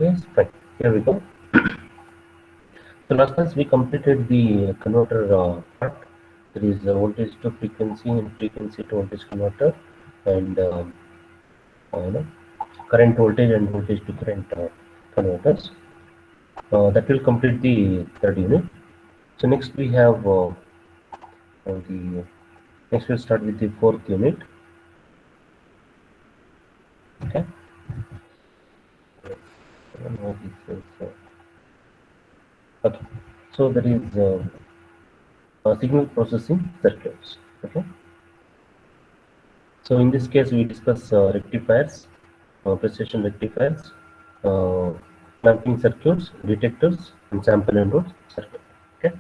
Okay, fine. Here we go. So last class we completed the converter part. There is voltage to frequency and frequency to voltage converter, and you know, current voltage and voltage to current converters. That will complete the third unit. So next we have the next we'll start with the fourth unit. Okay. Now this is, okay. So that is signal processing circuits. Okay. So in this case, we discuss rectifiers, precision rectifiers, uh, clamping circuits, detectors, and sample and hold circuit. Okay,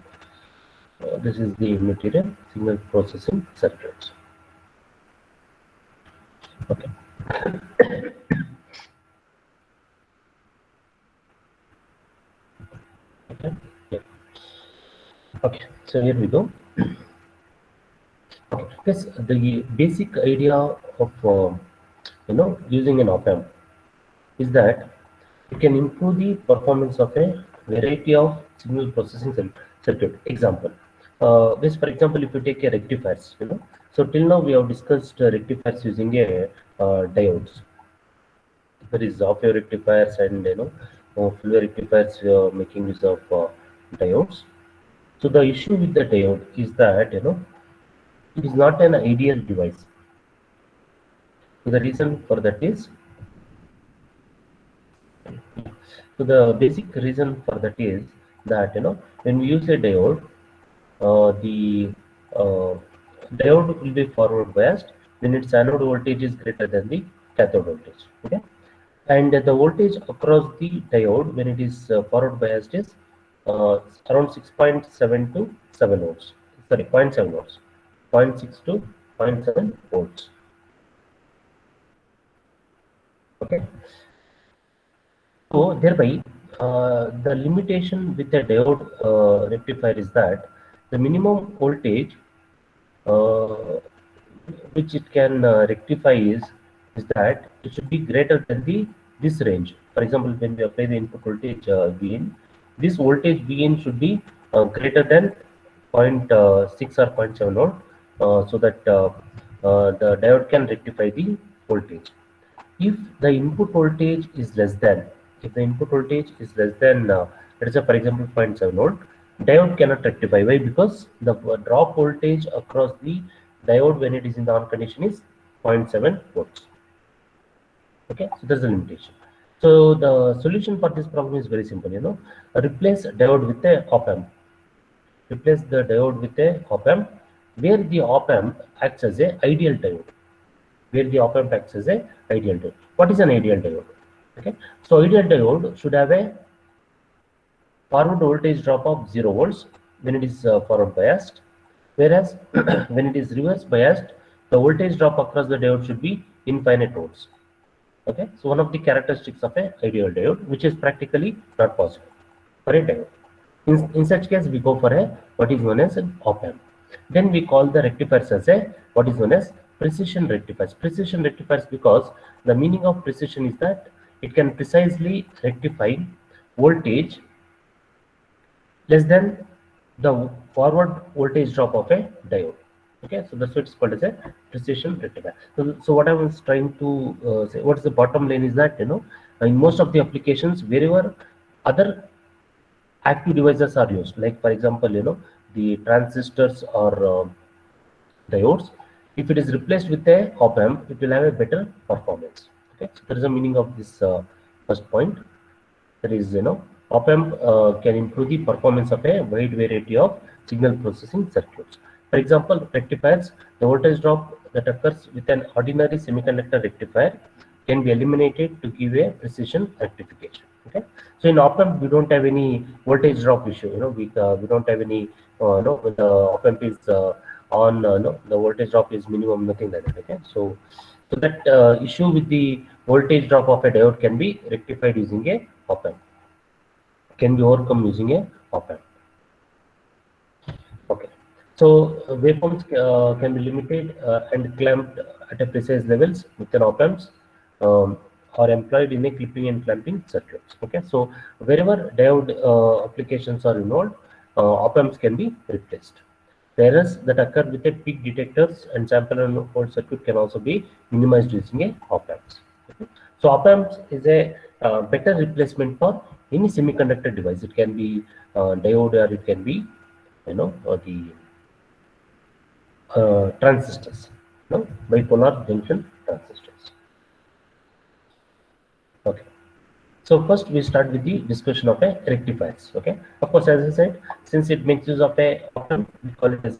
this is the material signal processing circuits. Okay, okay, yeah. Okay. So here we go. Okay, yes, the basic idea of using an op amp is that it can improve the performance of a variety of signal processing circuit. Example, this for example, if you take a rectifiers, so till now we have discussed rectifiers using a diodes. There is off-wave rectifiers and full wave rectifiers making use of diodes. So the issue with the diode is that it is not an ideal device. So the reason for that is so the basic reason for that is that when we use a diode, the uh, diode will be forward biased when its anode voltage is greater than the cathode voltage. Okay, and the voltage across the diode when it is forward biased is around 6.7 to 7 volts. Sorry, zero point 0.7 volts, 0.6 to 0.7 volts. Okay, so thereby, the limitation with a diode rectifier is that the minimum voltage uh, which it can rectify is that it should be greater than the this range. For example, when we apply the input voltage Vn, this voltage Vn should be greater than zero point 0.6 or zero point 0.7 volt, so that the diode can rectify the voltage. If the input voltage is less than, if the input voltage is less than, let's say for example 0.7 volt, diode cannot rectify. Why? Because the drop voltage across the diode when it is in the on condition is 0.7 volts. Okay, so that's the limitation. So the solution for this problem is very simple. Replace diode with a op amp. Replace the diode with a op amp, where the op amp acts as a ideal diode. Where the op amp acts as a ideal diode. What is an ideal diode? Okay, so ideal diode should have a forward voltage drop of 0 volts when it is forward biased, whereas when it is reverse biased, the voltage drop across the diode should be infinite volts. Okay, so one of the characteristics of a ideal diode, which is practically not possible for a diode. In such case, we go for a what is known as an op amp. Then we call the rectifiers as a what is known as precision rectifiers. Precision rectifiers because the meaning of precision is that it can precisely rectify voltage less than the forward voltage drop of a diode. Okay, so that's what it's called as a precision rectifier. So what I was trying to say, what is the bottom line is that in most of the applications, wherever other active devices are used, like for example, the transistors or diodes, if it is replaced with a op amp, it will have a better performance. Okay, so there is a meaning of this first point. There is, op amp can improve the performance of a wide variety of signal processing circuits. For example, rectifiers, the voltage drop that occurs with an ordinary semiconductor rectifier can be eliminated to give a precision rectification. Okay, so in op amp we don't have any voltage drop issue. We don't have any. When the op amp is on, no, the voltage drop is minimum, nothing like that. Okay, so that issue with the voltage drop of a diode can be rectified using a op amp. Can be overcome using a op amp. Okay, so waveforms can be limited and clamped at a precise levels with an op amps. Um, are employed in a clipping and clamping circuits. Okay, so wherever diode applications are involved, op-amps can be replaced. The errors that occur with a peak detectors and sample and hold circuit can also be minimized using a op-amps. Okay. So op-amps is a better replacement for any semiconductor device. It can be diode, or it can be, the transistors, bipolar junction transistors. Okay. So first we start with the discussion of a rectifiers. Okay. Of course, as I said, since it makes use of a op-amp, we call it as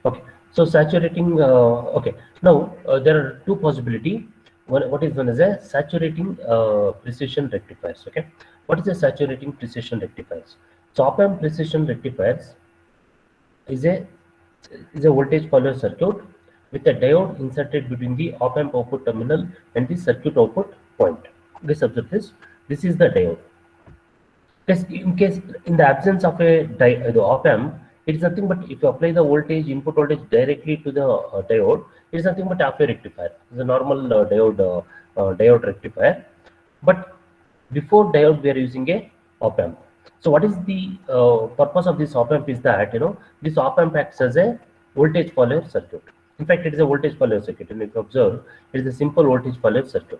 okay. So saturating. Okay. Now there are two possibility. One, what is known as a saturating precision rectifiers. Okay. What is a saturating precision rectifiers? So op-amp precision rectifiers is a voltage follower circuit with a diode inserted between the op-amp output terminal and the circuit output point. Please observe this. This is the diode. In case, in the absence of the op-amp, it is nothing but if you apply the voltage, input voltage directly to the diode, it is nothing but half a rectifier. It's a normal diode rectifier. But before diode, we are using a op-amp. So what is the purpose of this op-amp is that, this op-amp acts as a voltage follower circuit. In fact, it is a voltage follower circuit. And if you observe, it is a simple voltage follower circuit.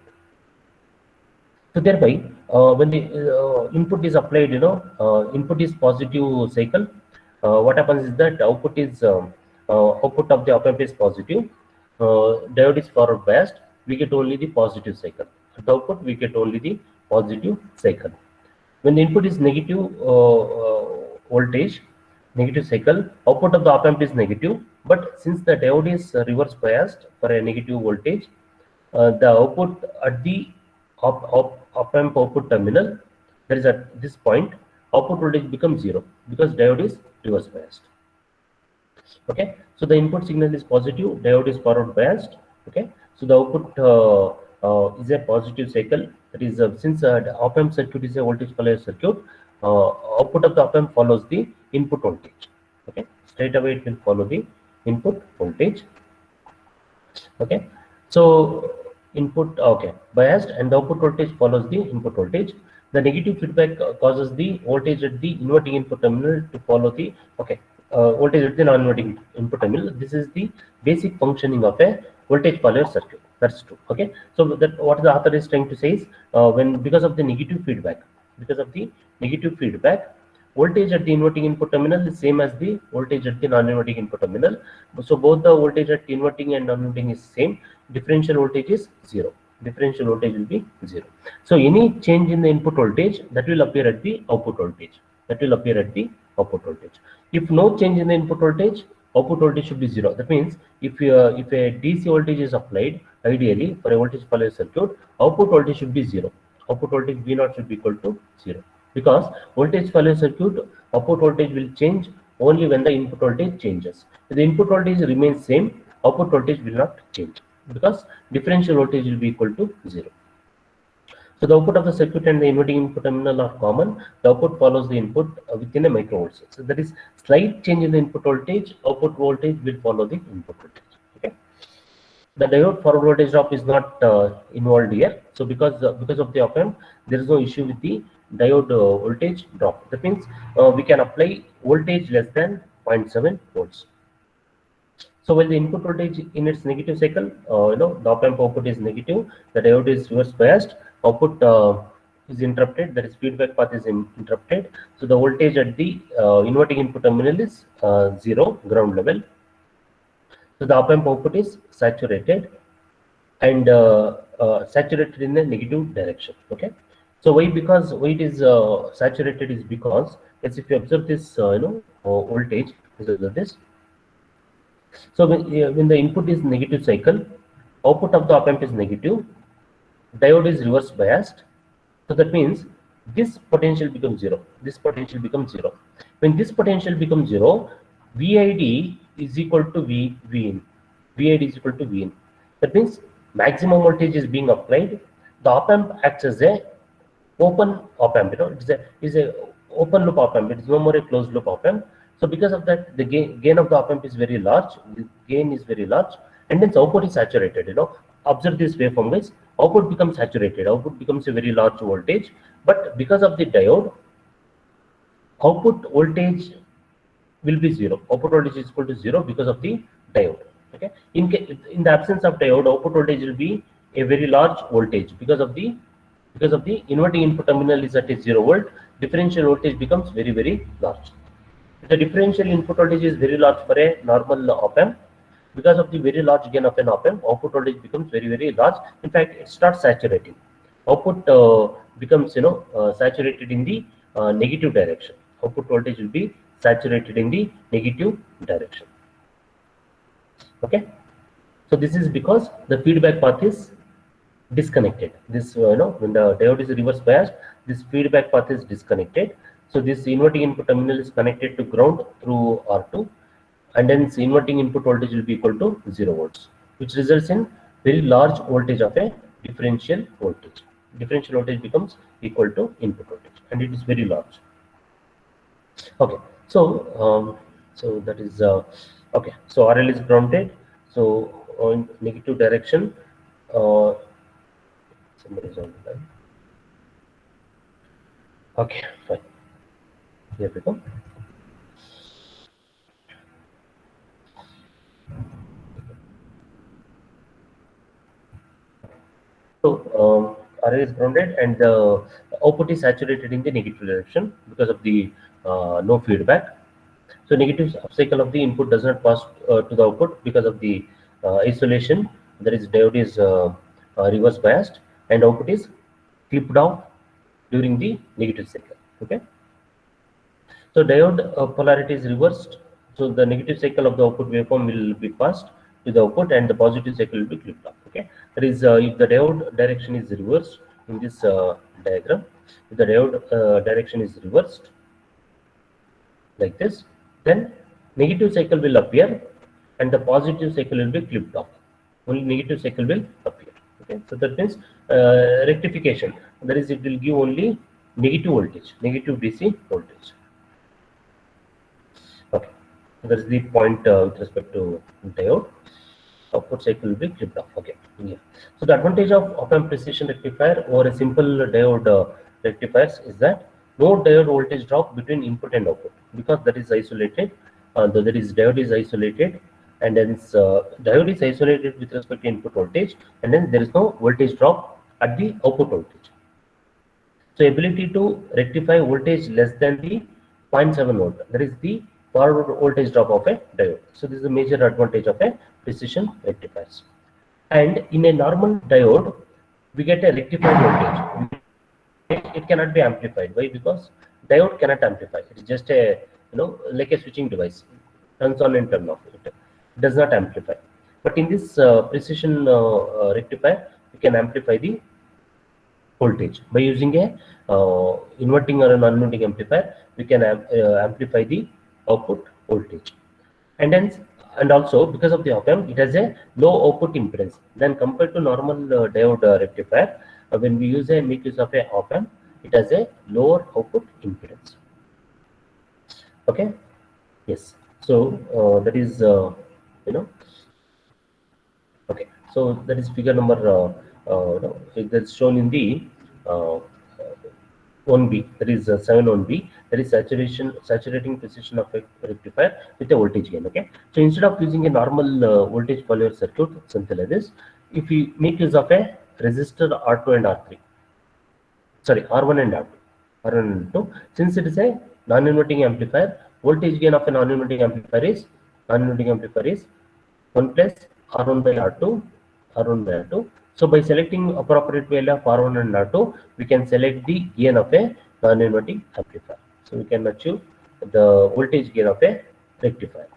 So thereby, when the input is applied, input is positive cycle. What happens is that output of the op-amp is positive. Diode is forward biased. We get only the positive cycle. At the output, we get only the positive cycle. When the input is negative voltage, negative cycle, output of the op-amp is negative. But since the diode is reverse biased for a negative voltage, the output at the op-amp output terminal, that is at this point, output voltage becomes 0 because diode is reverse biased. Okay, so the input signal is positive, diode is forward biased. Okay, so the output is a positive cycle. That is, since the op-amp circuit is a voltage follower circuit, output of the op-amp follows the input voltage. Okay, straight away it will follow the input voltage. Okay, so input, okay, biased, and the output voltage follows the input voltage. The negative feedback causes the voltage at the inverting input terminal to follow the voltage at the non-inverting input terminal. This is the basic functioning of a voltage follower circuit. That's true. Okay, so that what the author is trying to say is, because of the negative feedback, voltage at the inverting input terminal is same as the voltage at the non-inverting input terminal. So both the voltage at inverting and non-inverting is same. Differential voltage is 0. Differential voltage will be 0. So any change in the input voltage, that will appear at the output voltage. If no change in the input voltage, output voltage should be 0. That means if a DC voltage is applied, ideally for a voltage follower circuit, output voltage should be 0. Output voltage V0 should be equal to 0. Because voltage follower circuit, output voltage will change only when the input voltage changes. If the input voltage remains same, output voltage will not change because differential voltage will be equal to 0. So the output of the circuit and the inverting input terminal are common. The output follows the input within a microvolt. So that is slight change in the input voltage, output voltage will follow the input voltage. Okay. The diode forward voltage drop is not involved here. So because of the op-amp, there is no issue with the diode voltage drop. That means we can apply voltage less than 0.7 volts. So when the input voltage in its negative cycle, the op-amp output is negative, the diode is reverse biased, output is interrupted, that is feedback path is interrupted. So the voltage at the inverting input terminal is 0, ground level. So the op-amp output is saturated and saturated in the negative direction. Okay. So why it is saturated is because, as if you observe this, voltage, this. So when the input is negative cycle, output of the op-amp is negative, diode is reverse biased. So that means this potential becomes 0. When this potential becomes 0, VID is equal to Vin. That means maximum voltage is being applied. The op-amp acts as a open op-amp. It's a open loop op-amp. It is no more a closed loop op-amp. So because of that, the gain of the op amp is very large. The gain is very large, and then the output is saturated. Observe this waveform, guys. Output becomes saturated. Output becomes a very large voltage, but because of the diode, output voltage will be zero. Output voltage is equal to zero because of the diode. Okay. In the absence of diode, output voltage will be a very large voltage because of the inverting input terminal is at a 0 volt. Differential voltage becomes very large. The differential input voltage is very large for a normal op amp. Because of the very large gain of an op amp, output voltage becomes very large. In fact, it starts saturating. Output becomes saturated in the negative direction. Output voltage will be saturated in the negative direction. Okay. So this is because the feedback path is disconnected. This when the diode is reverse biased, this feedback path is disconnected. So this inverting input terminal is connected to ground through R2, and hence inverting input voltage will be equal to 0 volts, which results in very large voltage of a differential voltage. Differential voltage becomes equal to input voltage, and it is very large. Okay, so that is okay. So RL is grounded. So in negative direction, somebody is on the line. Okay, fine. Here we go. So RL is grounded, and the output is saturated in the negative direction because of the no feedback. So negative cycle of the input does not pass to the output because of the isolation. That is, diode is reverse biased, and output is clipped off during the negative cycle. Okay. So diode polarity is reversed. So the negative cycle of the output waveform will be passed to the output, and the positive cycle will be clipped off. Okay. That is, if the diode direction is reversed in this diagram, if the diode direction is reversed like this, then negative cycle will appear and the positive cycle will be clipped off. Only negative cycle will appear. Okay, so that means rectification. That is, it will give only negative voltage, negative DC voltage. Okay, so that is the point with respect to diode. Output cycle will be clipped off. Okay, yeah. So the advantage of op-amp precision rectifier over a simple diode rectifiers is that no diode voltage drop between input and output, because that is isolated. That is, diode is isolated, and then diode is isolated with respect to input voltage, and then there is no voltage drop at the output voltage. So ability to rectify voltage less than the 0.7 volt, that is the forward voltage drop of a diode. So this is a major advantage of a precision rectifiers. And in a normal diode, we get a rectified voltage. It cannot be amplified. Why? Because diode cannot amplify. It is just a like a switching device, turns on and turn off. It does not amplify. But in this precision rectifier, we can amplify the voltage by using a inverting or a non-inverting amplifier. We can amplify the output voltage, and also because of the op amp, it has a low output impedance than compared to normal diode rectifier. When we make use of a op amp, it has a lower output impedance. Okay, yes. So that is okay. So that is figure number that's shown in the 1B, that is 7-1B, that is saturating precision of a rectifier with a voltage gain. Okay, so instead of using a normal voltage follower circuit, something like this, if we make use of a resistor R2 and R3, sorry, R1 and R2, since it is a non-inverting amplifier, voltage gain of a non-inverting amplifier is 1 plus R1 by R2, So by selecting appropriate value of R1 and R2, we can select the gain of a non-inverting amplifier. So we can achieve the voltage gain of a rectifier.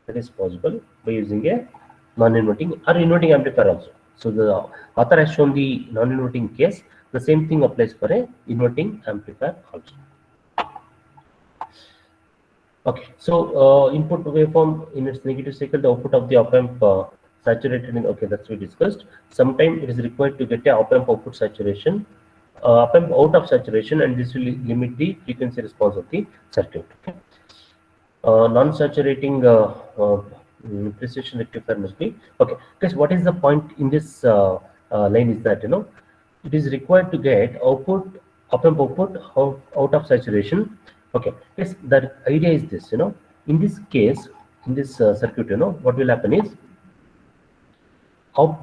That is possible by using a non-inverting or inverting amplifier also. So the author has shown the non-inverting case. The same thing applies for a inverting amplifier also. Okay, so input waveform in its negative cycle, the output of the op amp saturated in, okay, that's we discussed. Sometimes it is required to get a op amp output saturation, op amp out of saturation, and this will limit the frequency response of the circuit. Okay. non-saturating precision rectifier must be okay. Because what is the point in this line is that it is required to get output up and output out of saturation. Okay, yes, the idea is this. In this case, in this circuit, what will happen is out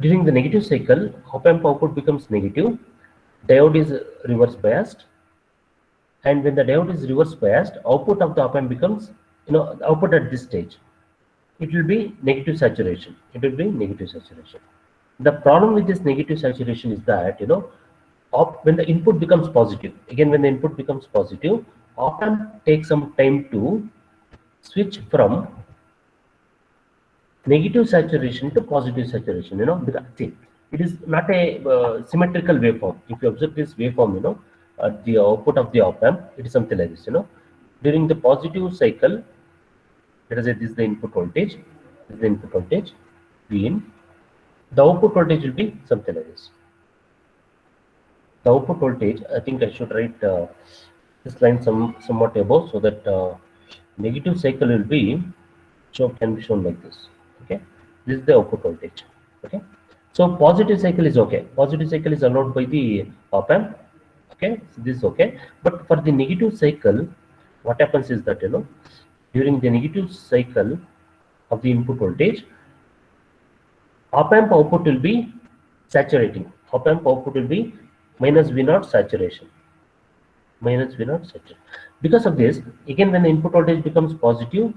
during the negative cycle, op amp output becomes negative, diode is reverse biased, and when the diode is reverse biased, output of the op amp becomes output at this stage, it will be negative saturation. It will be negative saturation. The problem with this negative saturation is that when the input becomes positive, again when the input becomes positive, op amp takes some time to switch from negative saturation to positive saturation. Because see, it is not a symmetrical waveform. If you observe this waveform, the output of the op amp, it is something like this. During the positive cycle, let us say this is the input voltage, this is the input voltage V in. The output voltage will be something like this. The output voltage, I think I should write this line somewhat above, so that negative cycle will be can be shown like this. Okay, this is the output voltage. Okay, so positive cycle is okay. Positive cycle is allowed by the op amp. Okay, so this is okay. But for the negative cycle, what happens is that during the negative cycle of the input voltage, op amp output will be saturating. Op amp output will be minus V0 saturation. Minus V0 saturation. Because of this, again when the input voltage becomes positive,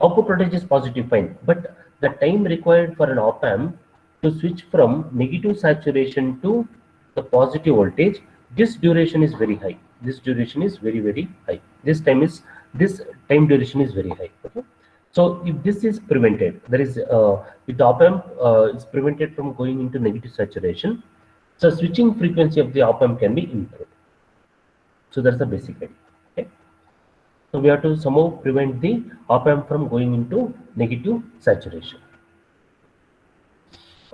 output voltage is positive, fine. But the time required for an op amp to switch from negative saturation to the positive voltage, this duration is very high. This duration is very, very high. This time duration is very high. Okay. So if this is prevented, there is if the op amp is prevented from going into negative saturation, so switching frequency of the op amp can be improved. So that's the basic idea. Okay. So we have to somehow prevent the op amp from going into negative saturation.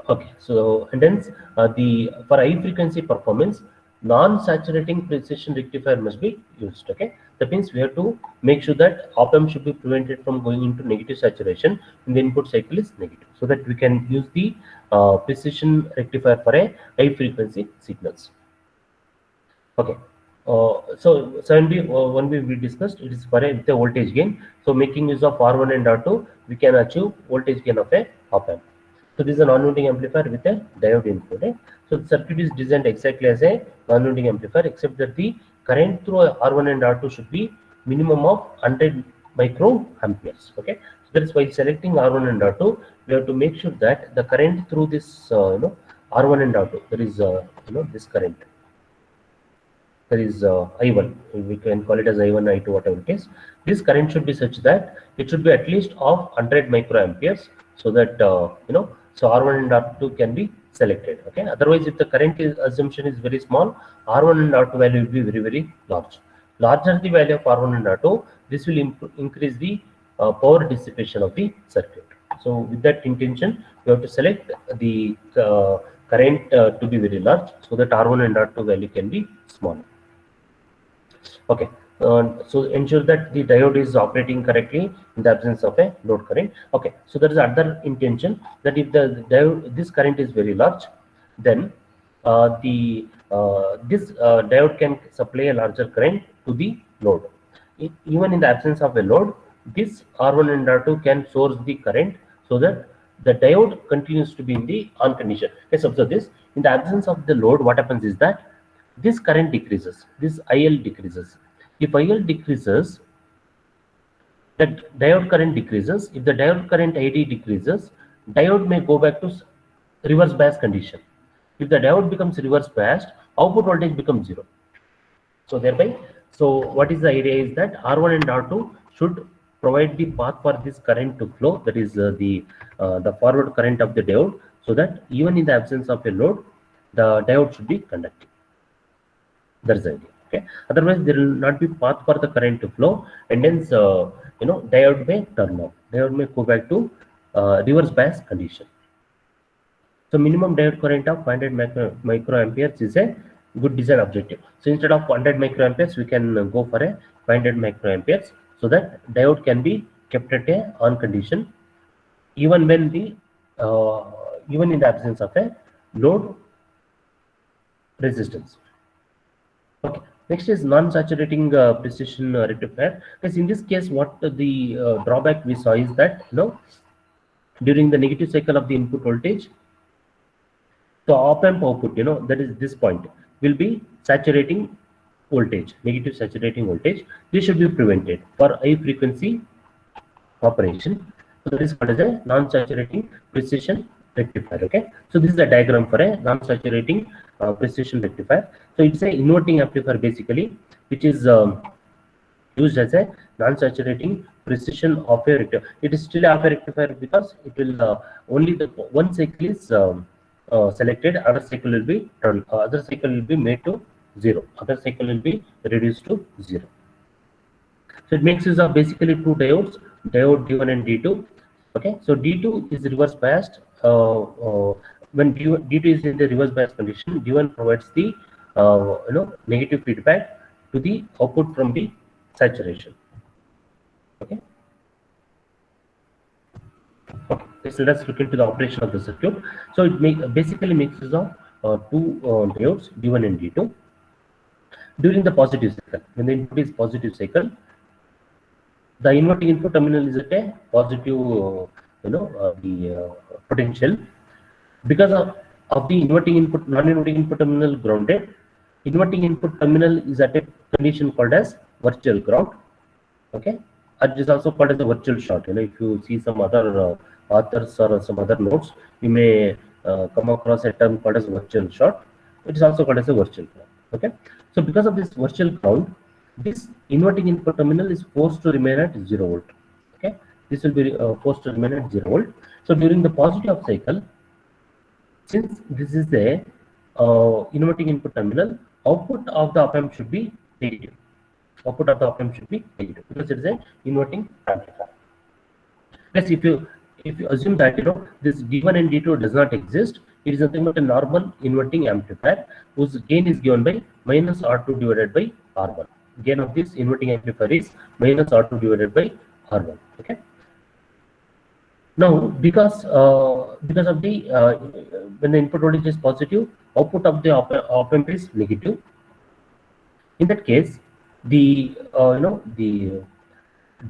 Okay. So and then for high frequency performance, non-saturating precision rectifier must be used. Okay, that means we have to make sure that op amp should be prevented from going into negative saturation when the input cycle is negative, so that we can use the precision rectifier for a high frequency signals. Okay, so 7B 1B we discussed, it is for a with a voltage gain. So making use of R1 and R2, we can achieve voltage gain of a op amp. So this is a non-inverting amplifier with a diode input. So the circuit is designed exactly as a non-inverting amplifier, except that the current through R1 and R2 should be minimum of 100 microamperes. Okay, so that is why selecting R1 and R2, we have to make sure that the current through this R1 and R2, there is this current. There is I1, we can call it as I1, I2, whatever it is. This current should be such that it should be at least of 100 microamperes, so that so R1 and R2 can be selected. Okay, otherwise if the current assumption is very small, R1 and R2 value will be very, very large. Larger the value of R1 and R2, this will increase the power dissipation of the circuit. So with that intention, you have to select the current to be very large, so that R1 and R2 value can be small. Okay, so ensure that the diode is operating correctly in the absence of a load current. Okay, so there is another intention that if the diode, this current is very large, then this diode can supply a larger current to the load. Even in the absence of a load, this R1 and R2 can source the current, so that the diode continues to be in the on condition. Let's observe this. In the absence of the load, what happens is that this current decreases, this IL decreases. If IL decreases, that diode current decreases. If the diode current ID decreases, diode may go back to reverse bias condition. If the diode becomes reverse biased, output voltage becomes 0. So thereby, so what is the idea is that R1 and R2 should provide the path for this current to flow, that is the forward current of the diode, so that even in the absence of a load, the diode should be conducting. That is the idea. Okay, otherwise there will not be path for the current to flow, and hence diode may turn off. Diode may go back to reverse bias condition. So minimum diode current of 500 microamperes is a good design objective. So instead of 100 microamperes, we can go for a 500 microamperes. so that diode can be kept at a on condition even when the even in the absence of a load resistance. Okay. Next is non-saturating precision rectifier. Because in this case, what the drawback we saw is that during the negative cycle of the input voltage, the op-amp output, that is this point, will be saturating voltage, negative saturating voltage. This should be prevented for high frequency operation. So that is called as a non-saturating precision rectifier. Okay. So this is a diagram for a non-saturating precision rectifier. So it's a inverting amplifier basically, which is used as a non-saturating precision of a rectifier. It is still a rectifier because it will only the one cycle is selected, other cycle will be turned, other cycle will be made to 0, other cycle will be reduced to 0. So it makes use of basically two diodes, diode D1 and D2. Okay, so D2 is reverse biased. When D2 is in the reverse bias condition, D1 provides the negative feedback to the output from the saturation. Okay. Okay. So let's look into the operation of the circuit. So it basically makes use of two diodes D1 and D2 during the positive cycle. When the input is positive cycle, the inverting input terminal is at a positive, potential. Because of the inverting input, non-inverting input terminal grounded, inverting input terminal is at a condition called as virtual ground. Okay, it is also called as a virtual short. If you see some other authors or some other notes, you may come across a term called as virtual short. It is also called as a virtual ground. Okay, so because of this virtual ground, this inverting input terminal is forced to remain at 0 volt. Okay, this will be forced to remain at 0 volt. So during the positive cycle, since this is a inverting input terminal, output of the op-amp should be negative. Output of the op-amp should be negative because it is an inverting amplifier. Plus, if you assume that this D1 and D2 does not exist, it is nothing but a normal inverting amplifier whose gain is given by minus R2 divided by R1. Gain of this inverting amplifier is minus R2 divided by R1. Okay. Now, because of the when the input voltage is positive, output of the op-amp is negative. In that case, the the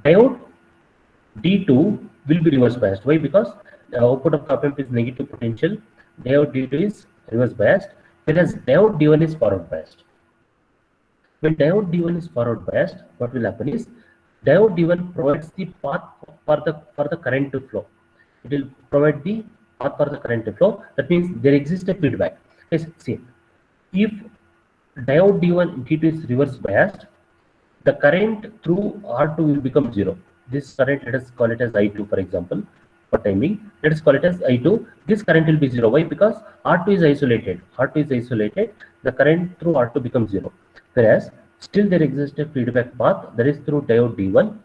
diode D2 will be reverse biased. Why? Because the output of the op-amp is negative potential. Diode D2 is reverse biased, whereas diode D1 is forward biased. When diode D1 is forward biased, what will happen is diode D1 provides the path for the current to flow. It will provide the path for the current to flow. That means there exists a feedback. Yes, see, if diode D1 D2 is reverse biased, the current through R2 will become 0. This current, let us call it as I2, for example, for time being. Let us call it as I2. This current will be 0. Why? Because R2 is isolated. R2 is isolated. The current through R2 becomes 0. Whereas still there exists a feedback path that is through diode D1.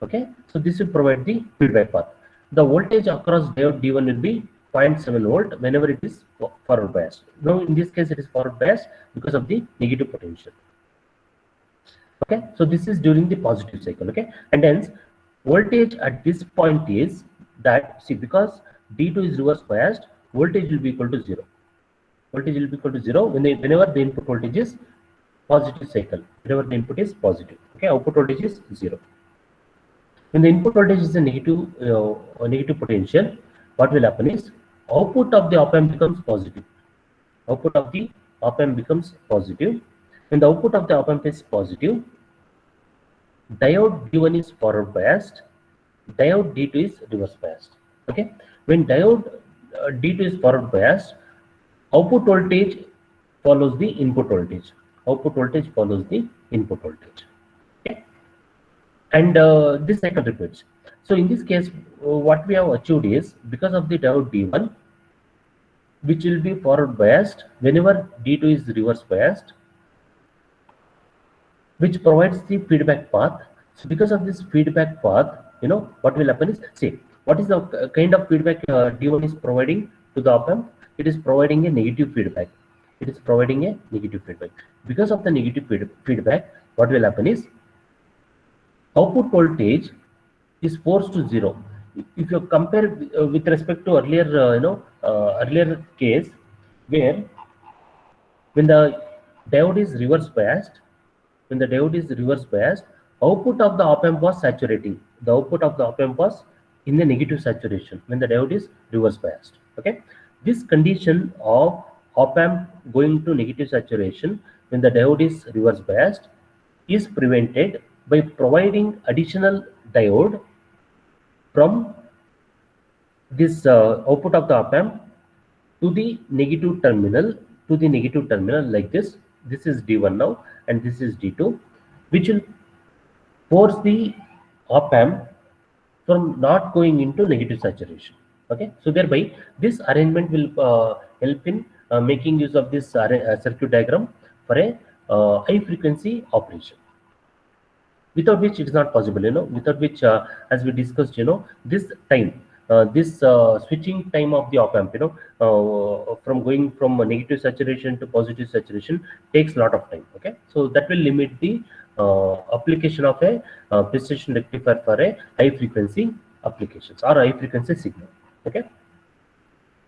Okay, so this will provide the feedback path. The voltage across diode D1 will be 0.7 volt whenever it is forward biased. Now in this case it is forward biased because of the negative potential. Okay, so this is during the positive cycle. Okay, and hence voltage at this point is that, see, because D2 is reverse biased, voltage will be equal to 0. Voltage will be equal to 0 whenever the input voltage is positive cycle. Whenever the input is positive, okay, output voltage is 0. When the input voltage is a negative potential, what will happen is output of the op-amp becomes positive. Output of the op-amp becomes positive. When the output of the op-amp is positive, diode D1 is forward biased, diode D2 is reverse biased. Okay, when diode D2 is forward biased, output voltage follows the input voltage. Output voltage follows the input voltage. Okay, and this cycle repeats. So in this case, what we have achieved is, because of the diode D1, which will be forward biased whenever D2 is reverse biased, which provides the feedback path. So because of this feedback path, what will happen is, see, what is the kind of feedback D1 is providing to the op-amp? It is providing a negative feedback. It is providing a negative feedback. Because of the negative feedback, what will happen is output voltage is forced to zero. If you compare with respect to earlier, earlier case, where when the diode is reverse biased, when the diode is reverse biased, output of the op amp was saturating. The output of the op amp was in the negative saturation when the diode is reverse biased. Okay, this condition of op amp going to negative saturation when the diode is reverse biased is prevented by providing additional diode from this output of the op amp to the negative terminal like this. This is D1 now and this is D2, which will force the op amp from not going into negative saturation. Okay, so thereby this arrangement will help in making use of this circuit diagram for a high frequency operation, without which it is not possible, without which, as we discussed, this time, this switching time of the op amp, from going from a negative saturation to positive saturation takes a lot of time. Okay, so that will limit the application of a precision rectifier for a high frequency applications or high frequency signal. Okay.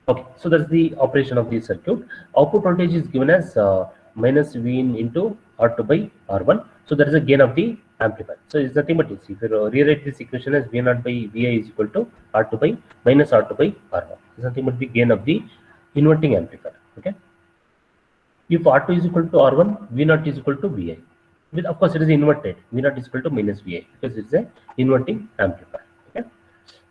Okay, so that's the operation of the circuit. Output voltage is given as minus Vin into R2 by R1. So there is a gain of the amplifier. So it's nothing but this. If you rewrite this equation as V0 by Vi is equal to R2 by minus R2 by R1. It's nothing but the gain of the inverting amplifier. Okay. If R2 is equal to R1, V0 is equal to Vi. With, of course, it is inverted. V0 is equal to minus Vi because it's a inverting amplifier. Okay.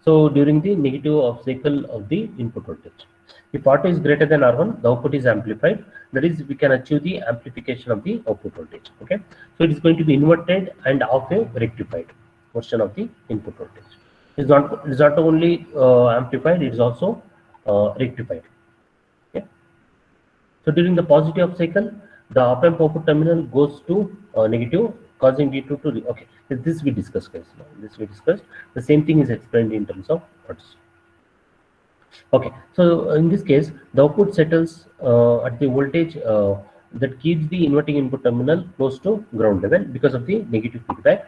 So during the negative of cycle of the input voltage, if R2 is greater than R1, the output is amplified. That is, we can achieve the amplification of the output voltage. Okay, so it is going to be inverted and of a rectified portion of the input voltage. It is not only amplified; it is also rectified. Okay, so during the positive cycle, the op amp output terminal goes to negative, causing D2 to okay. This we discussed, guys. This we discussed. The same thing is explained in terms of watts. Okay, so in this case, the output settles at the voltage that keeps the inverting input terminal close to ground level because of the negative feedback.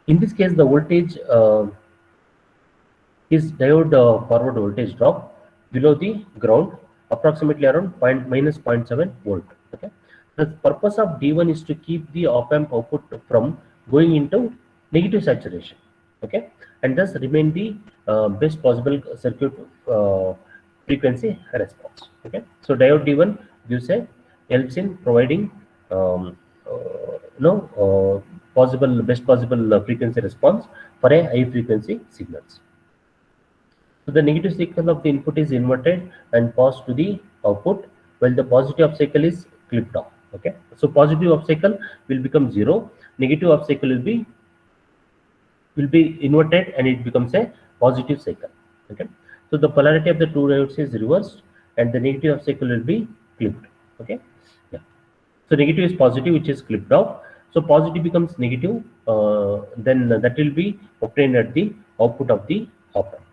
In this case, the voltage is diode forward voltage drop below the ground, approximately around minus 0.7 volt. Okay, the purpose of D1 is to keep the op amp output from going into negative saturation. Okay, and thus remain the best possible circuit frequency response. Okay, so diode D1 gives a helps in providing best possible frequency response for a high frequency signals. So the negative cycle of the input is inverted and passed to the output, while the positive cycle is clipped off. Okay, so positive cycle will become 0, negative cycle will be inverted and it becomes a positive cycle. Okay, so the polarity of the two diodes is reversed and the negative cycle will be clipped. Okay, yeah, so negative is positive, which is clipped off. So positive becomes negative, then that will be obtained at the output of the op amp,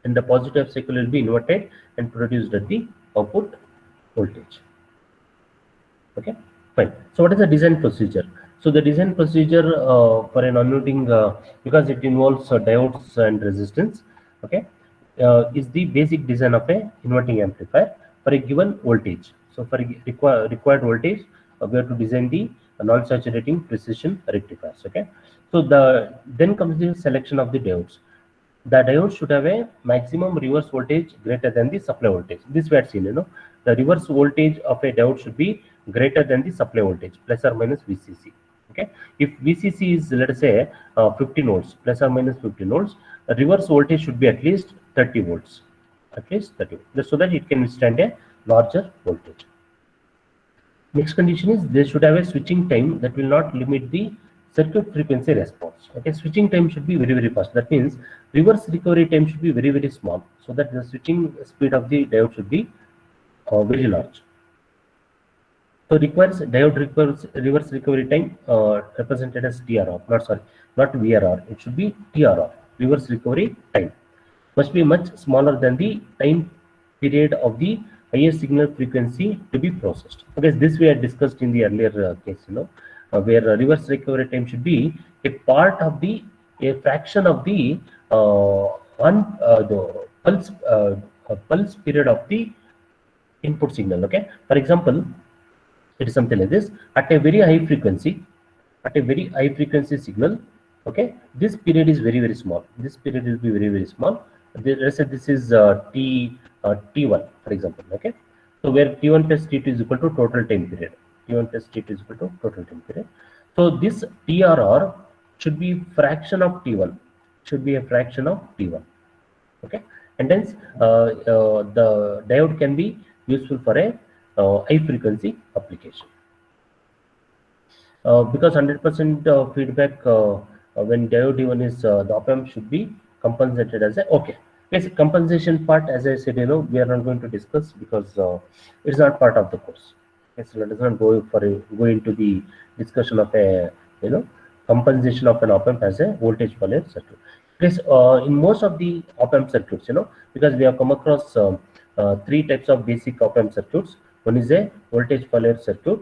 and the positive cycle will be inverted and produced at the output voltage. Okay, fine. So what is the design procedure? So the design procedure for an unloading, because it involves diodes and resistance, okay, is the basic design of a inverting amplifier for a given voltage. So for required voltage, we have to design the non-saturating precision rectifiers. Okay, so then comes the selection of the diodes. The diode should have a maximum reverse voltage greater than the supply voltage. This we had seen, the reverse voltage of a diode should be greater than the supply voltage, plus or minus VCC. Okay, if VCC is, let us say, 15 volts, plus or minus 15 volts, the reverse voltage should be at least 30 volts, so that it can withstand a larger voltage. Next condition is they should have a switching time that will not limit the circuit frequency response. Okay, switching time should be very fast. That means reverse recovery time should be very small, so that the switching speed of the diode should be very large. So diode requires reverse recovery time represented as TRR, not VRR. It should be TRR. Reverse recovery time must be much smaller than the time period of the highest signal frequency to be processed. Okay, this we had discussed in the earlier case. where reverse recovery time should be a fraction of the the pulse period of the input signal. Okay, for example, it is something like this: at a very high frequency, signal. Okay, this period is very small. This period will be very small. Let's say this is t1, for example. Okay, so where t1 plus t2 is equal to total time period. T1 plus t2 is equal to total time period. So this TRR should be fraction of t1. Should be a fraction of t1. Okay, and hence the diode can be useful for a high frequency application. Because 100% feedback when diode even is the op-amp should be compensated as a okay. Yes, compensation part, as I said, we are not going to discuss because it's not part of the course. Yes, let us not go into the discussion of a compensation of an op-amp as a voltage follower circuit. Yes, in most of the op-amp circuits, because we have come across three types of basic op-amp circuits. One is a voltage follower circuit.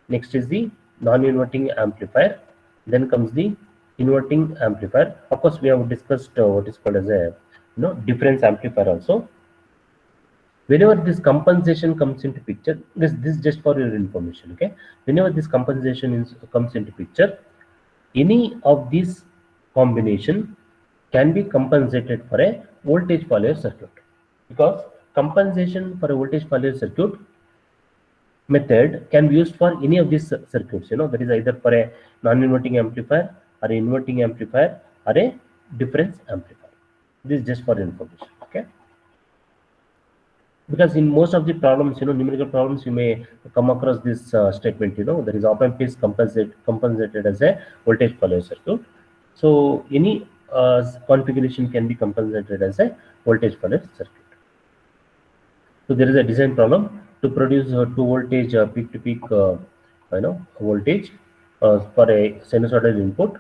Next is the non-inverting amplifier. Then comes the inverting amplifier. Of course, we have discussed what is called as a difference amplifier also. Whenever this compensation comes into picture, this is just for your information. Okay, whenever this compensation comes into picture, any of these combination can be compensated for a voltage follower circuit, because compensation for a voltage follower circuit method can be used for any of these circuits. That is either for a non-inverting amplifier or inverting amplifier or a difference amplifier. This is just for information. Okay, because in most of the problems, numerical problems, you may come across this statement. That is op-amp is compensated as a voltage follower circuit. So any configuration can be compensated as a voltage follower circuit. So there is a design problem to produce 2 voltage peak to peak voltage for a sinusoidal input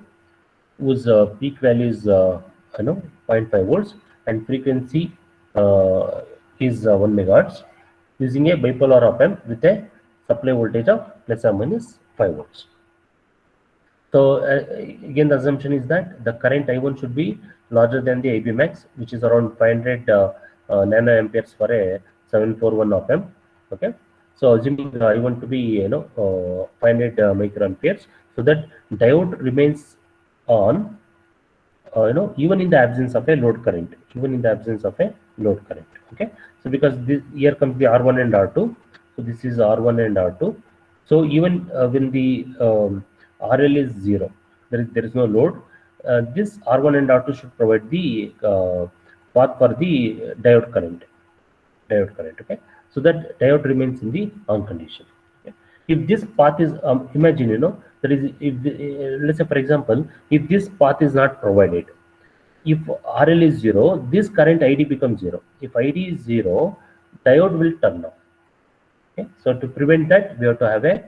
whose peak value is 0.5 volts and frequency is 1 megahertz, using a bipolar op-amp with a supply voltage of plus or minus 5 volts. So again, the assumption is that the current I1 should be larger than the IB max, which is around 500 nanoamperes for a 741 op-amp. Okay, so assuming I1 to be 500 microamperes, so that diode remains on even in the absence of a load current. Okay, so because here comes the R1 and R2, so this is R1 and R2. So even when the RL is 0, there is no load, this R1 and R2 should provide the path for the diode current. Okay, so that diode remains in the on condition. Okay? If this path is imagine, that is, if let's say for example, if this path is not provided, if RL is 0, this current ID becomes 0. If ID is 0, diode will turn off. Okay? So to prevent that, we have to have a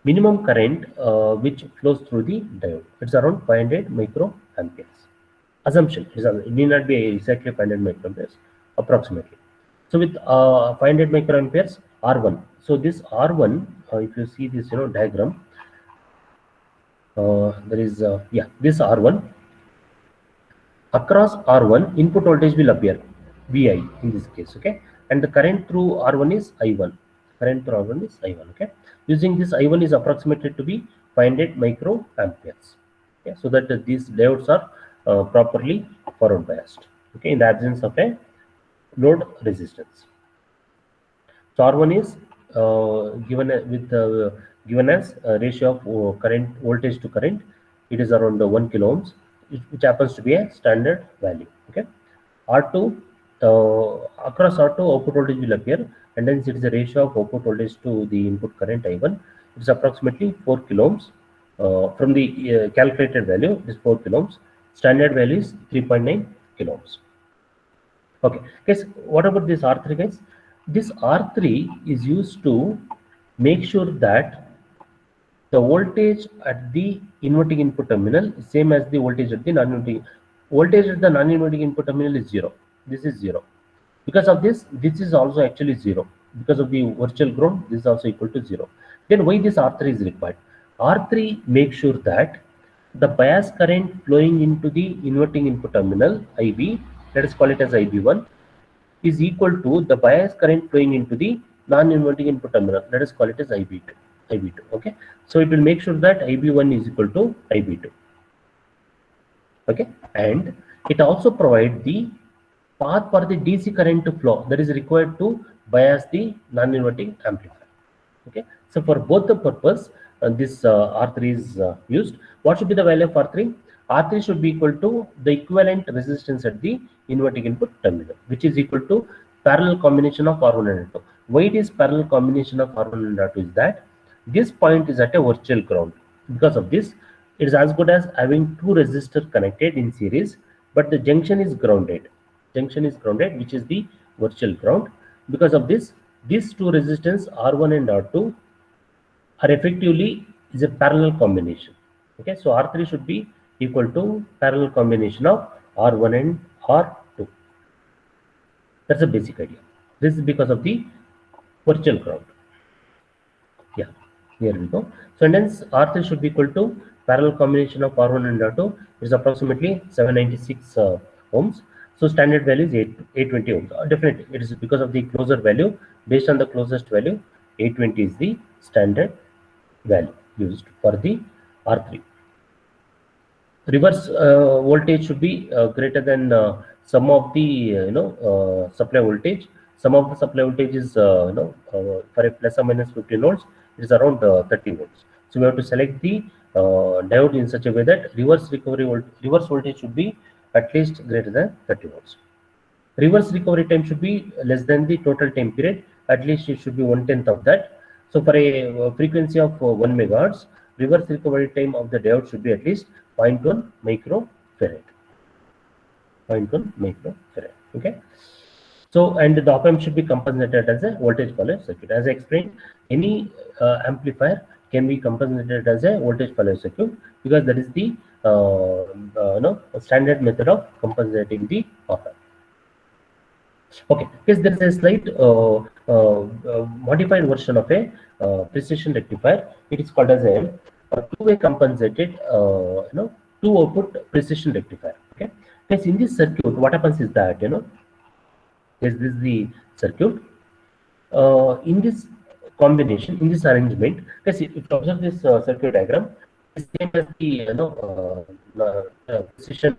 minimum current which flows through the diode. It's around 500 microamperes. Assumption is it need not be exactly 500 microamperes, approximately. So with 500 microamperes R1. So this R1, if you see this diagram, there is this R1. Across R1, input voltage will appear, VI in this case. Okay, and the current through R1 is I1. Okay, using this I1 is approximated to be 500 microamperes. Okay, so that these diodes are properly forward biased. Okay, in the absence of a load resistance. So R1 is given as a ratio of current voltage to current. It is around 1 kilo ohms, which happens to be a standard value. Okay, R2 across R2 output voltage will appear, and then it is a ratio of output voltage to the input current I1. It is approximately 4 kilo ohms. From the calculated value, it is 4 kilo ohms. Standard value is 3.9 kilo ohms. Okay, guys, what about this R3, guys? This R3 is used to make sure that the voltage at the inverting input terminal is same as the voltage at the non-inverting. Voltage at the non-inverting input terminal is 0. This is 0. Because of this is also actually 0. Because of the virtual ground, this is also equal to 0. Then why this R3 is required? R3 makes sure that the bias current flowing into the inverting input terminal IB, let us call it as IB1, is equal to the bias current flowing into the non-inverting input terminal, let us call it as IB2. IB2. Okay, so it will make sure that IB1 is equal to IB2. Okay, and it also provides the path for the DC current to flow that is required to bias the non-inverting amplifier. Okay, so for both the purpose, this R3 is used. What should be the value of R3? R3 should be equal to the equivalent resistance at the inverting input terminal, which is equal to parallel combination of R1 and R2. Why it is parallel combination of R1 and R2 is that this point is at a virtual ground. Because of this, it is as good as having two resistors connected in series, but the junction is grounded. Junction is grounded, which is the virtual ground. Because of this, these two resistance R1 and R2 are effectively is a parallel combination. Okay, so R3 should be equal to parallel combination of R1 and R2. That's the basic idea. This is because of the virtual ground. Yeah, here we go. So hence R3 should be equal to parallel combination of R1 and R2 is approximately 796 ohms. So standard value is 820 ohms. Definitely, it is because of the closer value. Based on the closest value, 820 is the standard value used for the R3. Reverse voltage should be greater than some of the supply voltage. Some of the supply voltage is for a plus or minus 15 volts, it is around 30 volts. So we have to select the diode in such a way that reverse voltage should be at least greater than 30 volts. Reverse recovery time should be less than the total time period. At least it should be 1/10 of that. So for a frequency of 1 megahertz, reverse recovery time of the diode should be at least 0.1 microfarad. 0.1 microfarad. Okay. So, and the op amp should be compensated as a voltage follower circuit. As I explained, any amplifier can be compensated as a voltage follower circuit because that is the standard method of compensating the op amp. Okay, yes, there is a slight modified version of a precision rectifier. It is called as a two-way compensated, two output precision rectifier. Okay, yes, in this circuit, what happens is that yes, this is the circuit. In this combination, in this arrangement, yes, if you observe this circuit diagram, it's same as the precision,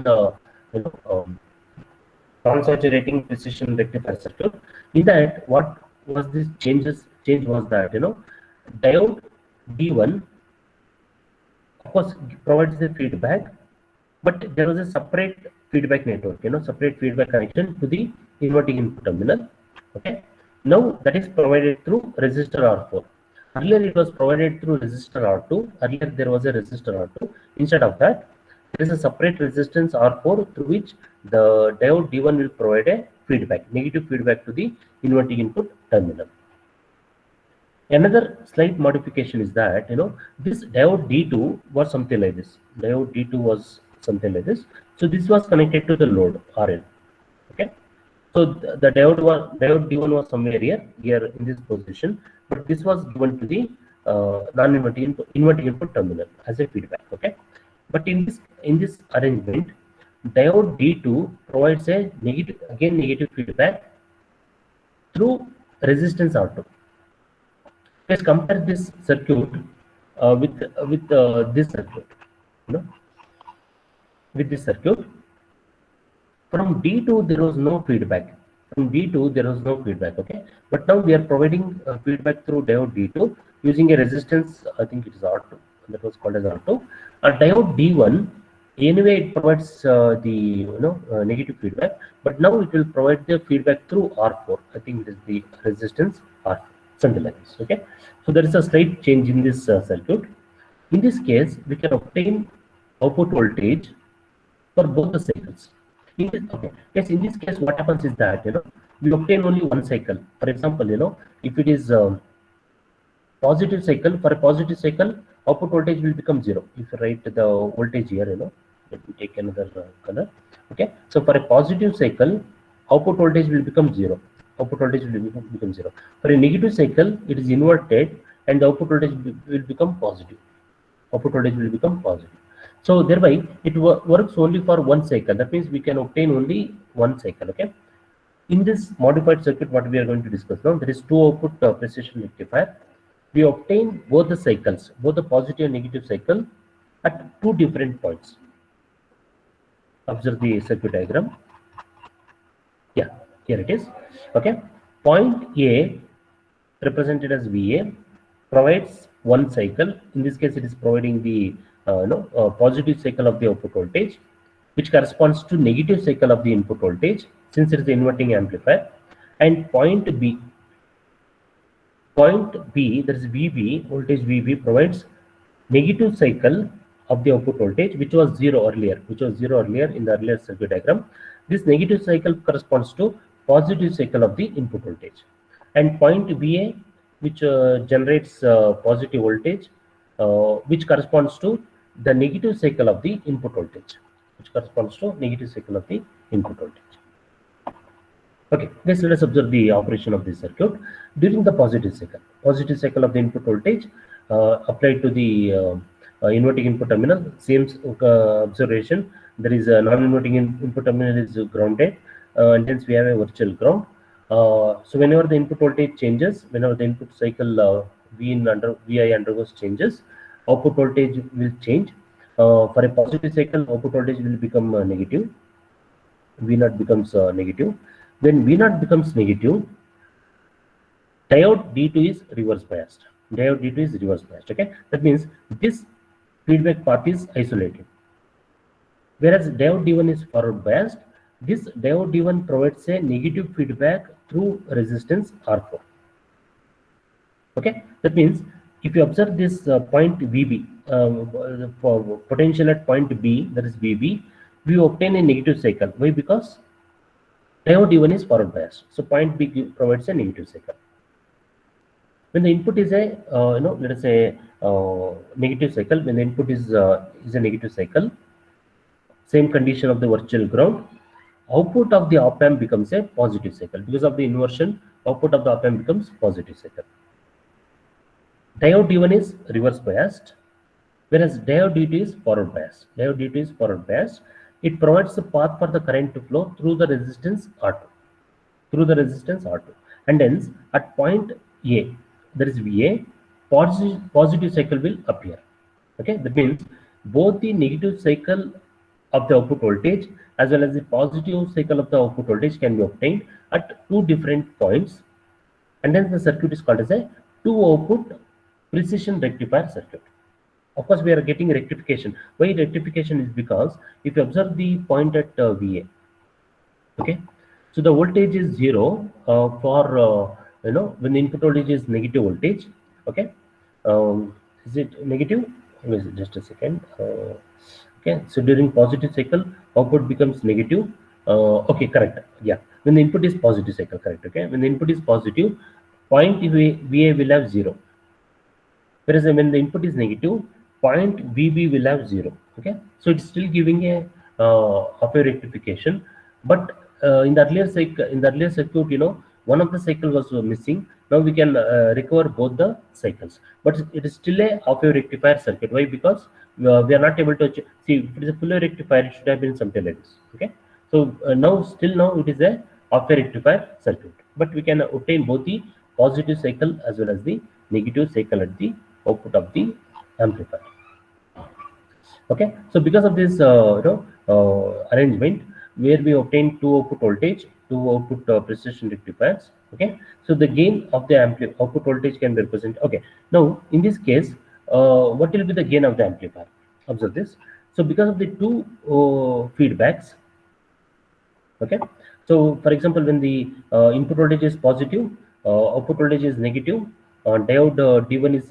non-saturating precision rectifier circuit. In that, what was this change was that diode D1 of course provides the feedback, but there was a separate feedback network, separate feedback connection to the inverting input terminal. Okay, now that is provided through resistor R4. Earlier it was provided through resistor R2. Earlier there was a resistor R2. Instead of that, there is a separate resistance R4 through which the diode D1 will provide a feedback, negative feedback to the inverting input terminal. Another slight modification is that this diode D2 was something like this. Diode D2 was something like this. So this was connected to the load RL. Okay. So the diode D1 was somewhere here in this position, but this was given to the non-inverting inverting input terminal as a feedback. Okay. But in this arrangement, diode D2 provides a negative feedback through resistance R2. Let's compare this circuit with this circuit. With this circuit, from D2 there was no feedback. From D2 there was no feedback. Okay, but now we are providing feedback through diode D2 using a resistance. I think it is R2. That was called as R2. Diode D1 anyway it provides the negative feedback, but now it will provide the feedback through R4. I think it is the resistance R4, something like this. Okay, so there is a slight change in this circuit. In this case, we can obtain output voltage for both the cycles. In this case, what happens is that we obtain only one cycle. For example, if it is positive cycle, for a positive cycle, output voltage will become 0. If you write the voltage here, let me take another color. Okay, so for a positive cycle, output voltage will become 0. Output voltage will become 0. For a negative cycle, it is inverted and the output voltage will become positive. output voltage will become positive. So thereby it works only for one cycle. That means we can obtain only one cycle. Okay. In this modified circuit, what we are going to discuss now, there is two output precision rectifier. We obtain both the cycles, both the positive and negative cycle at two different points. Observe the circuit diagram. Yeah, here it is. Okay. Point A, represented as VA, provides one cycle. In this case, it is providing the positive cycle of the output voltage, which corresponds to negative cycle of the input voltage, since it is the inverting amplifier. And point B, that is VB, voltage VB, provides negative cycle of the output voltage, which was zero earlier, in the earlier circuit diagram. This negative cycle corresponds to positive cycle of the input voltage. And point VA, which generates positive voltage, which corresponds to the negative cycle of the input voltage, Okay, let us observe the operation of this circuit during the positive cycle. Positive cycle of the input voltage applied to the inverting input terminal. Same observation. There is a non-inverting input terminal is grounded, and hence we have a virtual ground. So whenever the input voltage changes, whenever the input cycle VI undergoes changes, output voltage will change. For a positive cycle, output voltage will become negative. V0 becomes negative. When V0 becomes negative, diode D2 is reverse biased. Okay, that means this feedback path is isolated. Whereas diode D1 is forward biased, this diode D1 provides a negative feedback through resistance R4. Okay, that means if you observe this point VB, for potential at point B, that is VB, we obtain a negative cycle. Why? Because diode D1 is forward biased. So point B provides a negative cycle. When the input is a let us say negative cycle, when the input is a negative cycle, same condition of the virtual ground, output of the op amp becomes a positive cycle. Because of the inversion, output of the op amp becomes positive cycle. Diode D1 is reverse biased, whereas diode D2 is forward biased. It provides the path for the current to flow through the resistance R2. And hence at point A, there is VA, positive cycle will appear. Okay, that means both the negative cycle of the output voltage as well as the positive cycle of the output voltage can be obtained at two different points, and then the circuit is called as a two output precision rectifier circuit. Of course, we are getting rectification. Why rectification is because if you observe the point at VA, okay, so the voltage is zero for when the input voltage is negative voltage. Okay, is it negative? Just a second. Okay, so during positive cycle, output becomes negative. Okay, correct. Yeah, when the input is positive cycle, correct. Okay, when the input is positive, point VA will have zero. Whereas when the input is negative, point VB will have zero. Okay, so it's still giving a half-wave rectification, but in the earlier circuit, one of the cycle was missing. Now we can recover both the cycles, but it is still a half-wave rectifier circuit. Why? Because we are not able to see. If it is a full wave rectifier, it should have been something like this. Okay, so now it is a half-wave rectifier circuit, but we can obtain both the positive cycle as well as the negative cycle at the output of the amplifier. Okay, so because of this arrangement, where we obtain two output voltage, two output precision rectifiers. Okay, so the gain of the output voltage can be represented. Okay, now in this case, what will be the gain of the amplifier? Observe this. So because of the two feedbacks, okay, so for example, when the input voltage is positive, output voltage is negative, diode D1 is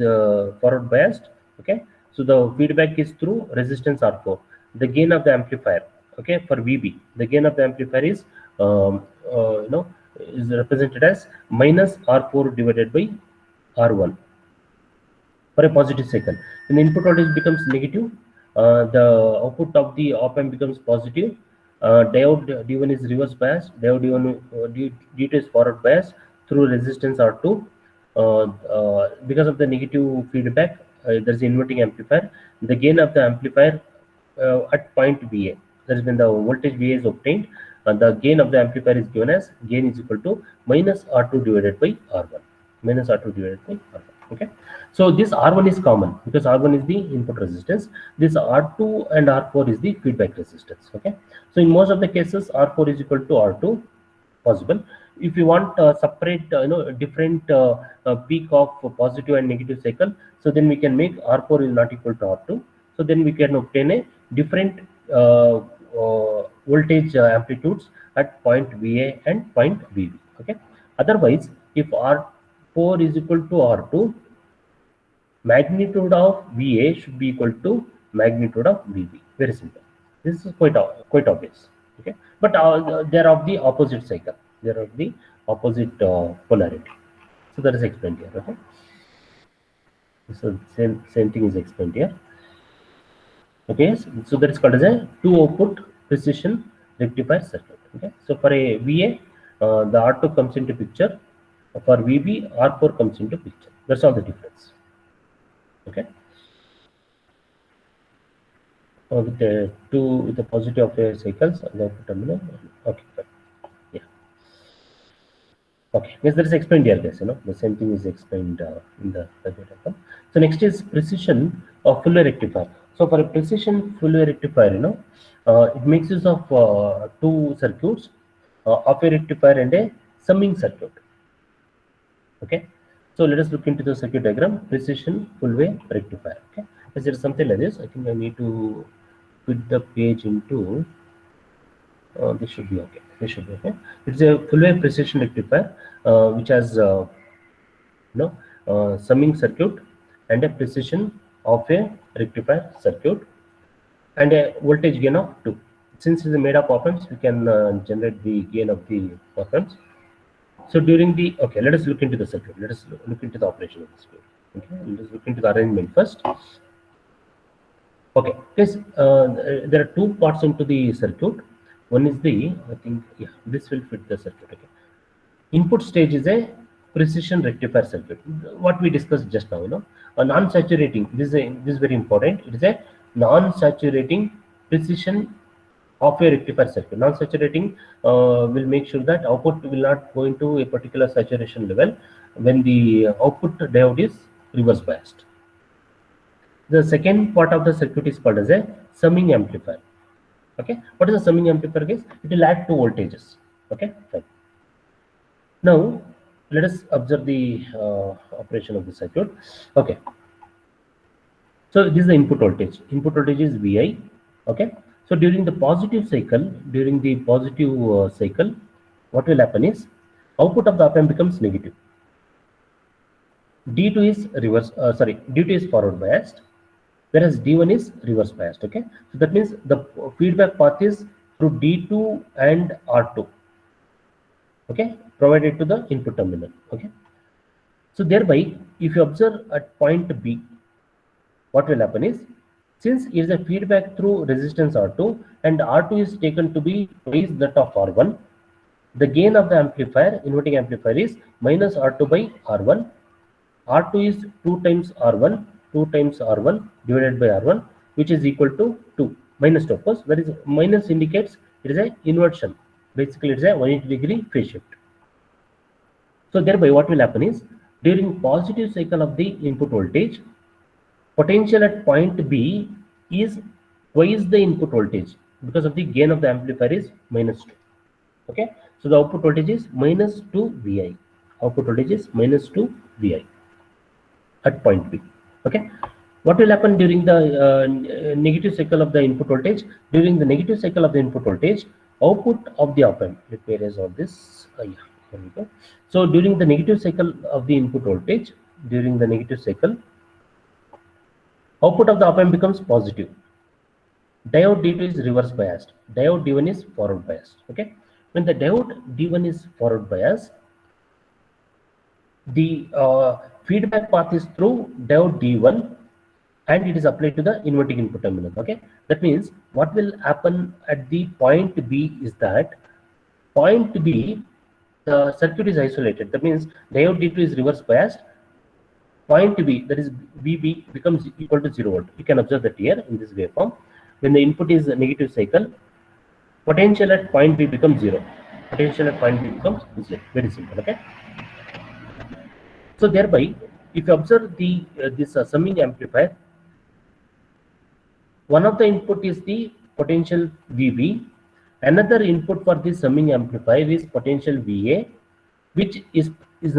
forward biased. Okay, so the feedback is through resistance R4. The gain of the amplifier, okay, for VB, the gain of the amplifier is is represented as minus R4 divided by R1 for a positive cycle. When the input voltage becomes negative, the output of the op amp becomes positive. Diode D1 is reverse biased. Diode D2 is forward biased through resistance R2. Because of the negative feedback, there's inverting amplifier. The gain of the amplifier at point VA, that is when the voltage VA is obtained, the gain of the amplifier is given as gain is equal to minus R2 divided by R1, minus R2 divided by R1. Okay, so this R1 is common because R1 is the input resistance. This R2 and R4 is the feedback resistance. Okay, so in most of the cases R4 is equal to R2 possible. If you want separate different peak of positive and negative cycle, so then we can make R4 is not equal to R2, so then we can obtain a different voltage amplitudes at point VA and point VB. Okay, otherwise if R4 is equal to R2, magnitude of VA should be equal to magnitude of VB. Very simple. This is quite obvious. Okay, but they are of the opposite cycle. They are of the opposite polarity. So that is explained here. Okay. So same thing is explained here. Okay. So that is called as a two output precision rectifier circuit. Okay. So for a VA, the R2 comes into picture. For VB, R4 comes into picture. That's all the difference. Okay. With the positive of a cycles, the output terminal. Okay. Fine. Yeah. Okay. Yes, that is explained here, guys. The same thing is explained in the diagram. So next is precision of full wave rectifier. So for a precision full wave rectifier, it makes use of two circuits, of a rectifier and a summing circuit. Okay. So let us look into the circuit diagram. Precision full wave rectifier. Okay. Is there something like this? I think I need to put the page into. This should be okay. This should be okay. It's a full wave precision rectifier, which has summing circuit and a precision of a rectifier circuit and a voltage gain of 2. Since it is made of op-amps, we can generate the gain of the op-amps. So during the let us look into the circuit. Let us look into the operation of the circuit. Okay, let us look into the arrangement first. Okay, yes, there are two parts into the circuit. One is this will fit the circuit. Okay, input stage is a precision rectifier circuit. What we discussed just now, a non-saturating. This is very important. It is a non-saturating precision of a rectifier circuit. Non-saturating will make sure that output will not go into a particular saturation level when the output diode is reverse biased. The second part of the circuit is called as a summing amplifier. Okay, what is a summing amplifier, guys? It will add two voltages. Okay, fine. Now let us observe the operation of the circuit. Okay, so this is the input voltage. Input voltage is Vi. Okay, so during the positive cycle, what will happen is output of the op-amp becomes negative. D2 is D2 is forward biased, whereas D1 is reverse biased. Okay, so that means the feedback path is through D2 and R2. Okay, provided to the input terminal. Okay, so thereby, if you observe at point B, what will happen is, since it is a feedback through resistance R2 and R2 is taken to be twice that of R1, the gain of the amplifier, inverting amplifier, is minus R2 by R1. R2 is 2 times R1, 2 times R1 divided by R1, which is equal to 2. Minus 2, of course. That is, minus indicates it is a inversion. Basically, it is a 180-degree phase shift. So thereby, what will happen is, during positive cycle of the input voltage, potential at point B is twice the input voltage because of the gain of the amplifier is minus 2. Okay, so the output voltage is minus 2 Vi. Output voltage is minus 2 Vi at point B. Okay, what will happen during the negative cycle of the input voltage? During the negative cycle of the input voltage, output of the op-amp. Let me erase all this. Here we go. So during the negative cycle of the input voltage, during the negative cycle, output of the op-amp becomes positive. Diode D2 is reverse biased. Diode D1 is forward biased. Okay, when the diode D1 is forward biased, the feedback path is through diode D1 and it is applied to the inverting input terminal. Okay, that means what will happen at the point B is that point B, the circuit is isolated. That means diode D2 is reverse biased. point V, that is VB, becomes equal to 0 volt. You can observe that here in this waveform. When the input is a negative cycle, potential at point B becomes 0. Potential at point B becomes 0. Very simple. Okay. So thereby, if you observe the this summing amplifier, one of the input is the potential VB. Another input for the summing amplifier is potential VA, which is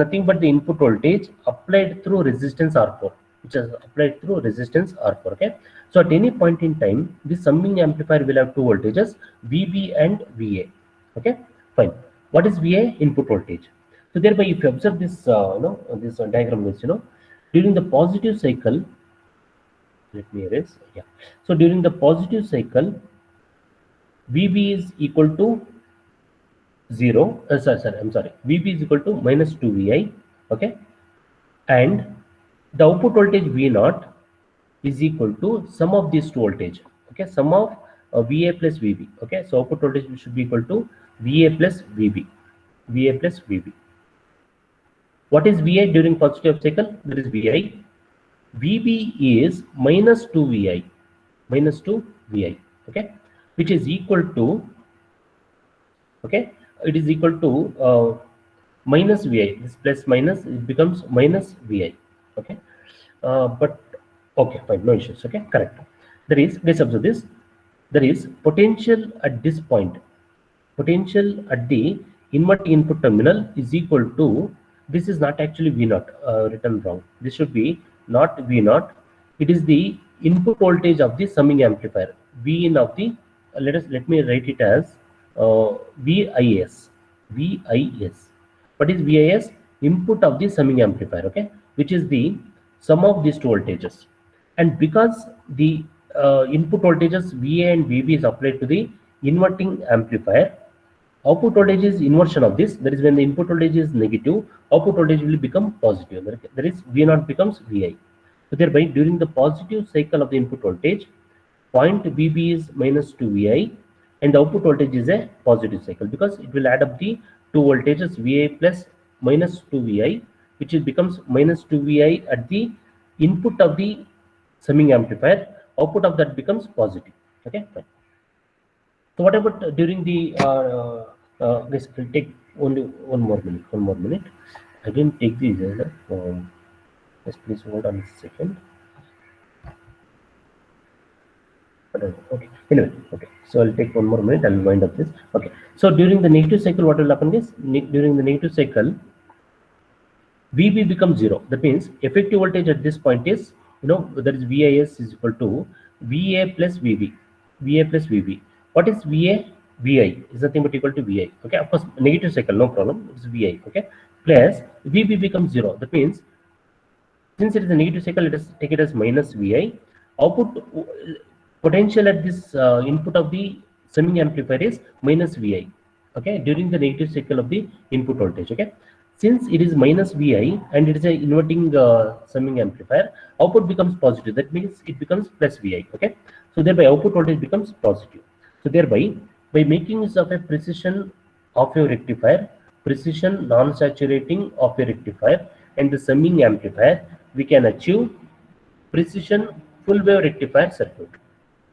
nothing but the input voltage applied through resistance R4, which is applied through resistance R4. Okay. So at any point in time, this summing amplifier will have two voltages, VB and VA. Okay. Fine. What is VA? Input voltage. So thereby, if you observe this, this diagram is, during the positive cycle, let me erase. Yeah. So during the positive cycle, VB is equal to 0. I'm sorry. VB is equal to minus 2 VI. Okay. And the output voltage V0 is equal to sum of these two voltage. Okay. Sum of VA plus VB. Okay. So output voltage should be equal to VA plus VB. VA plus VB. What is VA during positive cycle? That is VI. VB is minus 2 VI. Minus 2 VI. Okay. Which is equal to, okay, it is equal to minus VI. This plus minus, it becomes minus VI. Okay. But okay, fine, no issues. Okay, correct. There is, let's observe this. There is potential at this point. Potential at the inverting input terminal is equal to, this is not actually V0, written wrong. This should be not V0. It is the input voltage of the summing amplifier. Vin of the, let me write it as VIS. VIS. What is VIS? Input of the summing amplifier, okay, which is the sum of these two voltages. And because the input voltages VA and VB is applied to the inverting amplifier, output voltage is inversion of this. That is, when the input voltage is negative, output voltage will become positive. That is, V0 becomes VI. So thereby, during the positive cycle of the input voltage, point VB is minus 2 VI, and the output voltage is a positive cycle, because it will add up the two voltages VA plus minus 2 VI, which becomes minus 2 VI at the input of the summing amplifier. Output of that becomes positive. Okay, fine. So what about during the this will take only one more minute. I didn't take these. Yes, please hold on a second. Okay. Anyway, okay. So I'll take one more minute. I'll wind up this. Okay. So during the negative cycle, what will happen is, during the negative cycle, VB becomes 0. That means effective voltage at this point is, that is VIS is equal to VA plus VB. VA plus VB. What is VA? VI is nothing but equal to VI. Okay. Of course, negative cycle, no problem. It's VI. Okay. Plus VB becomes 0. That means, since it is a negative cycle, let us take it as minus VI. Output potential at this input of the summing amplifier is minus VI. Okay. During the negative cycle of the input voltage. Okay. Since it is minus VI and it is an inverting summing amplifier, output becomes positive. That means it becomes plus VI. Okay. So thereby output voltage becomes positive. So thereby, by making use of a precision of your rectifier, precision non-saturating of a rectifier, and the summing amplifier, we can achieve precision full wave rectifier circuit.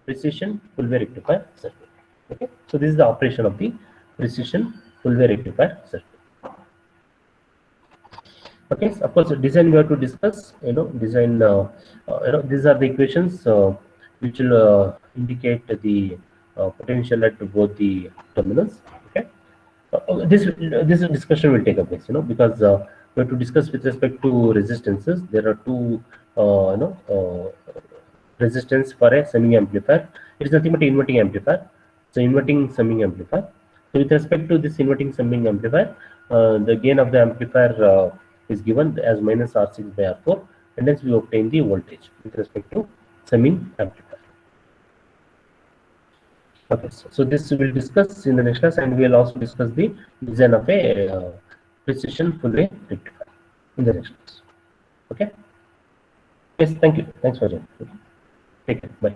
Precision full wave rectifier circuit. Okay. So this is the operation of the precision full wave rectifier circuit. Okay. So of course, design we have to discuss. Design. These are the equations which will indicate the potential at both the terminals. Okay. This discussion will take a place. Because we have to discuss with respect to resistances. There are two resistance for a summing amplifier. It is nothing but inverting amplifier. So inverting summing amplifier. So with respect to this inverting summing amplifier, the gain of the amplifier is given as minus R6 by R4, and hence we obtain the voltage with respect to summing amplifier. Okay, so this we will discuss in the next class, and we will also discuss the design of a precision full wave rectifier in the next class. Okay. Yes, thank you. Thanks for joining. Take care. Bye.